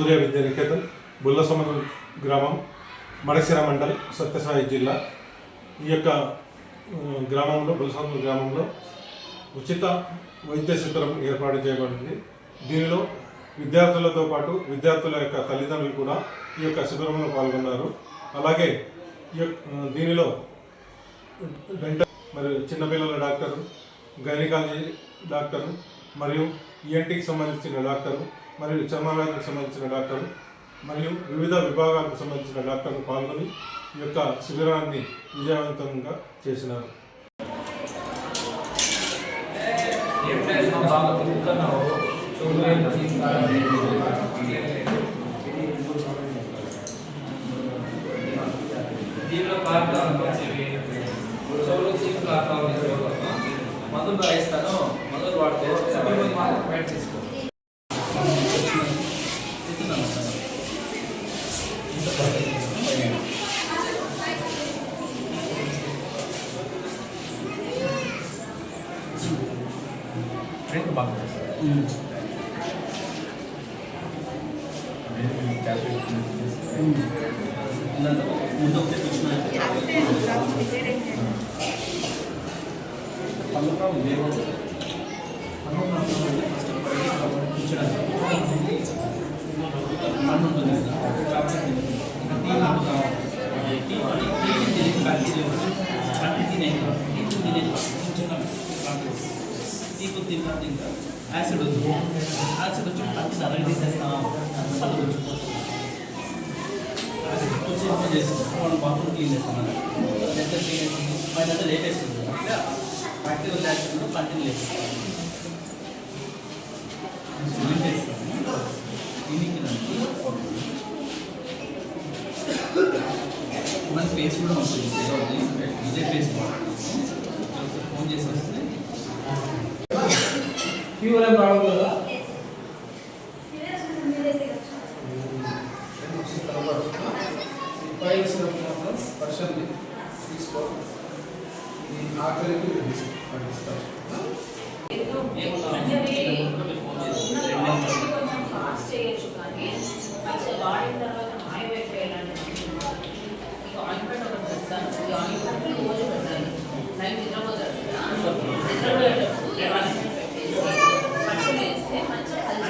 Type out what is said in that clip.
సూర్య విద్యా నికేతన్ బుల్లసముద్రం గ్రామం మడసిర మండల్ సత్యసాయి జిల్లా ఈ యొక్క గ్రామంలో బుల్లసముద్రం గ్రామంలో ఉచిత వైద్య శిబిరం ఏర్పాటు చేయబడింది. దీనిలో విద్యార్థులతో పాటు విద్యార్థుల యొక్క తల్లిదండ్రులు కూడా ఈ యొక్క శిబిరంలో పాల్గొన్నారు. అలాగే దీనిలో డెంటల్ మరియు చిన్నపిల్లల డాక్టరు, గైనకాలజీ డాక్టరు మరియు ఈఎన్టీకి సంబంధించిన డాక్టరు మరియు చర్మవ్యాధులకు సంబంధించిన డాక్టరు మరియు వివిధ విభాగాలకు సంబంధించిన డాక్టర్లు పాల్గొని ఈ యొక్క శిబిరాన్ని విజయవంతంగా చేసినారు. మందులు రాయిస్తాను, మందులు వాడితే బయట తీసుకో. యాసిడ్ వచ్చి పచ్చి సరళి తీసేస్తాం, మనం బాత్రూమ్ క్లీన్ చేస్తాం. ఎంత క్లీన్ అవుతుంది బయట లేట్ వేస్తుంది, ప్రాక్టికల్ యాక్సిడెంట్ కంటిన్యూ చేస్తాం. క్లినిక్ మన ఫేస్ కూడా ఉంటుంది, ఇదే ఫేస్ ఫోన్ చేసి వస్తుంది. ఫీవర్ ఏం రావడం కదా, పర్సన్ తీసుకో, ఆఖరికి కొంచెం ఫాస్ట్ చేయొచ్చు, కానీ వాడిన తర్వాత